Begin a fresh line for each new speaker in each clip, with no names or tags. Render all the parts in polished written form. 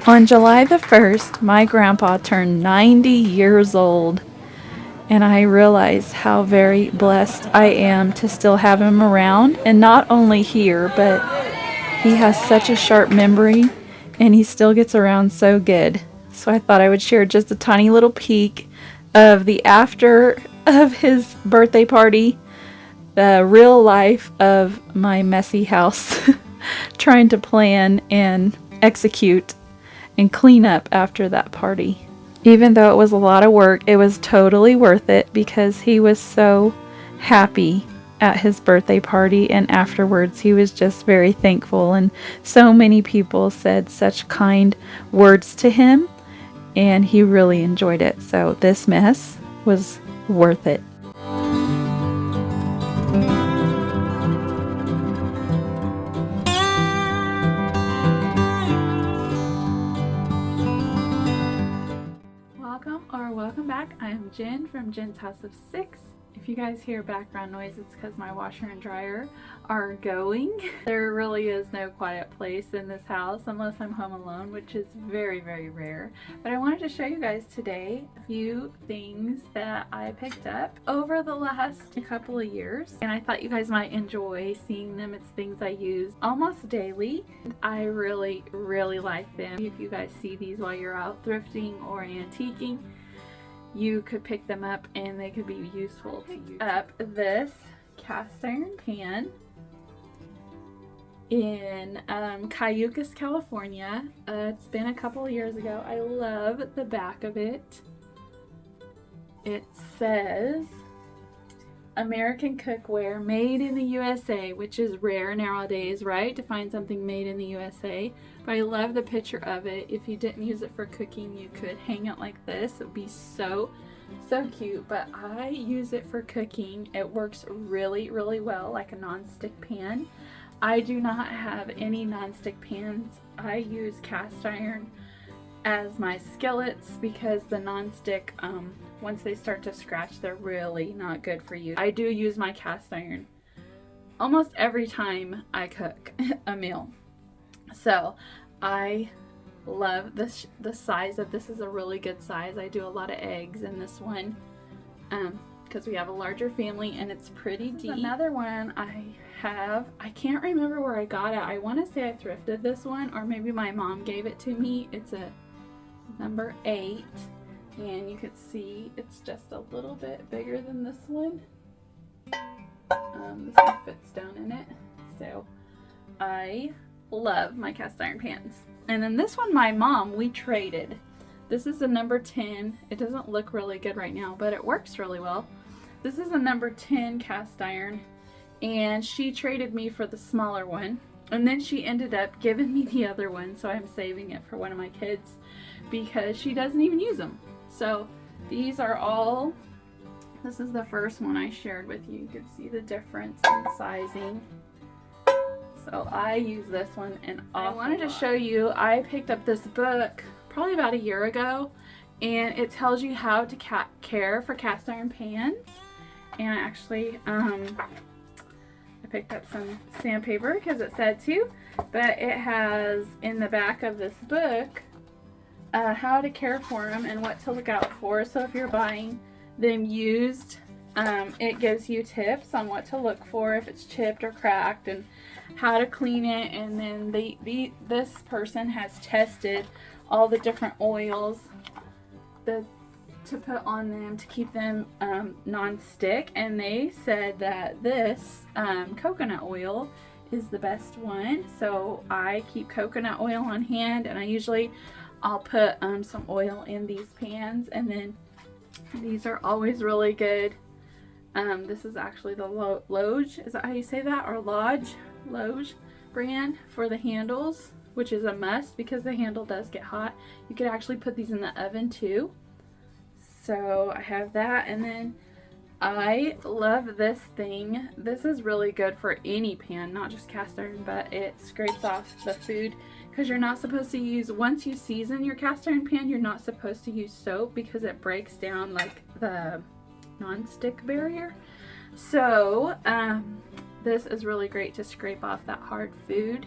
On July the 1st, my grandpa turned 90 years old, and I realize how very blessed I am to still have him around, and not only here, but he has such a sharp memory and he still gets around so good. So I thought I would share just a tiny little peek of the after of his birthday party, the real life of my messy house, trying to plan and execute and clean up after that party. Even though it was a lot of work, it was totally worth it because he was so happy at his birthday party, and afterwards he was just very thankful, and so many people said such kind words to him, and he really enjoyed it. So this mess was worth it. Welcome back. I'm Jen from Jen's House of Six. If you guys hear background noise, it's because my washer and dryer are going. There really is no quiet place in this house unless I'm home alone, which is very, very rare. But I wanted to show you guys today a few things that I picked up over the last couple of years, and I thought you guys might enjoy seeing them. It's things I use almost daily. I really, really like them. If you guys see these while you're out thrifting or antiquing, you could pick them up and they could be useful to you. Up this cast iron pan in Cayucas, California. It's been a couple of years ago. I love the back of it. It says American cookware made in the USA, which is rare nowadays, right? To find something made in the USA. But I love the picture of it. If you didn't use it for cooking, you could hang it like this. It would be so cute. But I use it for cooking. It works really, really well, like a non-stick pan. I do not have any non-stick pans. I use cast iron as my skillets because the non-stick, once they start to scratch, they're really not good for you. I do use my cast iron almost every time I cook a meal. So I love this. The size of this is a really good size. I do a lot of eggs in this one because we have a larger family and it's pretty deep. Another one I have, I can't remember where I got it. I want to say I thrifted this one, or maybe my mom gave it to me. It's a number 8, and you can see it's just a little bit bigger than this one. This one fits down in it. So I love my cast iron pans. And then this one, my mom, we traded. This is a number 10. It doesn't look really good right now, but it works really well. This is a number 10 cast iron, and she traded me for the smaller one, and then she ended up giving me the other one, so I'm saving it for one of my kids because she doesn't even use them. So these are all, this is the first one I shared with you. You can see the difference in sizing. So I use this one an awful lot. I wanted to show you, I picked up this book probably about a year ago, and it tells you how to care for cast iron pans. And I actually, I picked up some sandpaper because it said to, but it has in the back of this book how to care for them and what to look out for. So if you're buying them used, it gives you tips on what to look for if it's chipped or cracked and how to clean it. And then this person has tested all the different oils to put on them to keep them non-stick, and they said that this coconut oil is the best one. So I keep coconut oil on hand, and I'll put some oil in these pans, and then these are always really good. This is actually the Loge, is that how you say that? Or Loge brand for the handles, which is a must because the handle does get hot. You could actually put these in the oven too. So I have that, and then I love this thing. This is really good for any pan, not just cast iron, but it scrapes off the food because you're not supposed to use, once you season your cast iron pan, you're not supposed to use soap because it breaks down like the non-stick barrier. So this is really great to scrape off that hard food.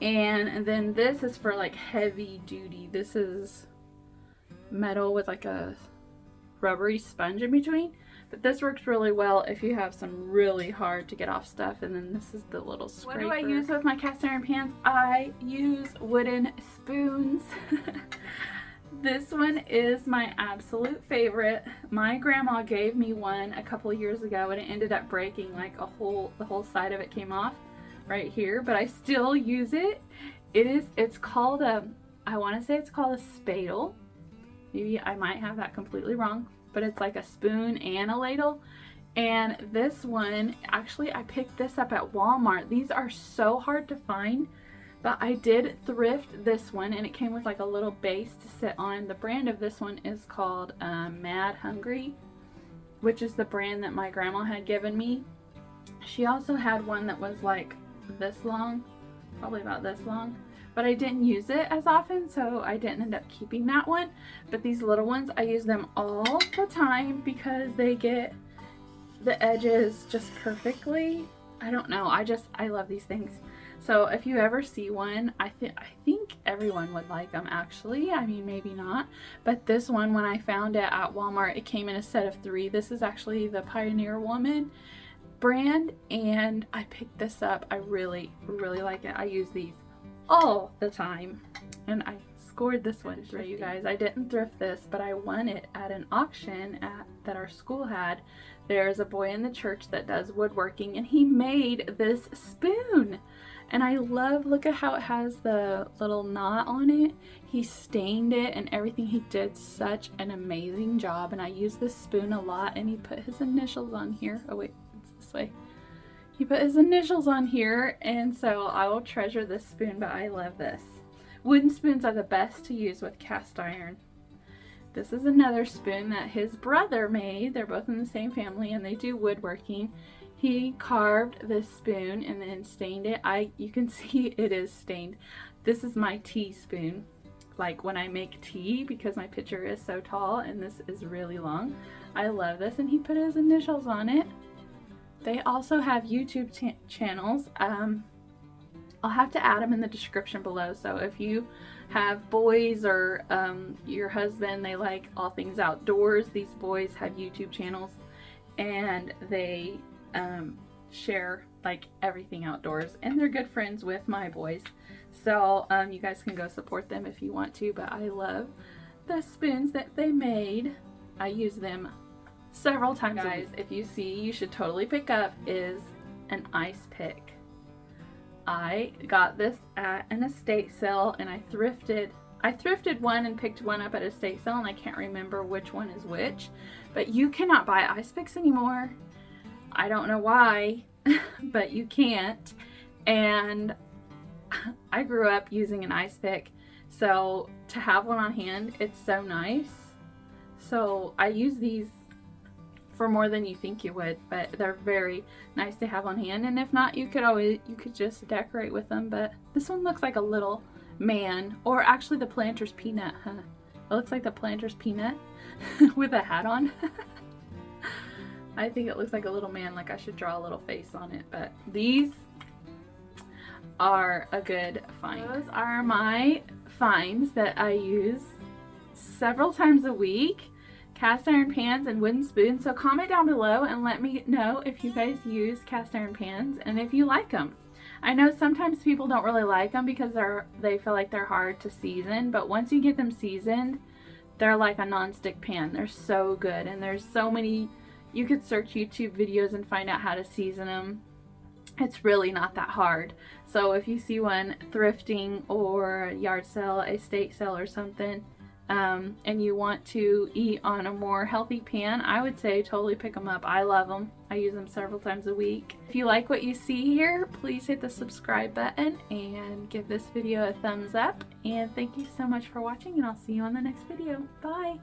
And then this is for like heavy duty. This is metal with like a rubbery sponge in between. But this works really well if you have some really hard to get off stuff. And then this is the little scraper. What do I use with my cast iron pans? I use wooden spoons. This one is my absolute favorite. My grandma gave me one a couple of years ago and it ended up breaking, like the whole side of it came off right here, but I still use it. It's called I want to say it's called a spadle. Maybe I might have that completely wrong, but it's like a spoon and a ladle. And this one, actually I picked this up at Walmart. These are so hard to find, but I did thrift this one and it came with like a little base to sit on. The brand of this one is called Mad Hungry, which is the brand that my grandma had given me. She also had one that was like this long, probably about this long, but I didn't use it as often, so I didn't end up keeping that one. But these little ones, I use them all the time because they get the edges just perfectly. I don't know, I love these things. So if you ever see one, I think everyone would like them actually. I mean, maybe not, but this one, when I found it at Walmart, it came in a set of 3. This is actually the Pioneer Woman brand, and I picked this up. I really like it. I use these all the time, and I scored this one for you guys. I didn't thrift this, but I won it at an auction that our school had. There's a boy in the church that does woodworking, and he made this spoon, and I love, look at how it has the little knot on it. He stained it and everything. He did such an amazing job, and I use this spoon a lot, and he put his initials on here. Oh wait, it's this way. He put his initials on here, and so I will treasure this spoon, but I love this. Wooden spoons are the best to use with cast iron. This is another spoon that his brother made. They're both in the same family and they do woodworking. He carved this spoon and then stained it. You can see it is stained. This is my tea spoon, like when I make tea, because my pitcher is so tall and this is really long. I love this, and he put his initials on it. They also have YouTube channels. I'll have to add them in the description below. So if you have boys or your husband, they like all things outdoors, these boys have YouTube channels and they share like everything outdoors, and they're good friends with my boys. So you guys can go support them if you want to, but I love the spoons that they made. I use them several times. Guys, if you see, you should totally pick up is an ice pick. I got this at an estate sale, and I thrifted one and picked one up at a estate sale, and I can't remember which one is which, but you cannot buy ice picks anymore. I don't know why, but you can't. And I grew up using an ice pick, so to have one on hand, it's so nice. So I use these for more than you think you would, but they're very nice to have on hand. And if not, you could just decorate with them. But this one looks like a little man, or actually the planter's peanut, huh? It looks like the planter's peanut with a hat on. I think it looks like a little man, like I should draw a little face on it. But these are a good find. Those are my finds that I use several times a week. Cast iron pans and wooden spoons. So comment down below and let me know if you guys use cast iron pans and if you like them. I know sometimes people don't really like them because they feel like they're hard to season, but once you get them seasoned, they're like a non-stick pan. They're so good, and there's so many. You could search YouTube videos and find out how to season them. It's really not that hard. So if you see one thrifting or yard sale, estate sale or something, and you want to eat on a more healthy pan, I would say totally pick them up. I love them. I use them several times a week. If you like what you see here, please hit the subscribe button and give this video a thumbs up. And thank you so much for watching, and I'll see you on the next video. Bye!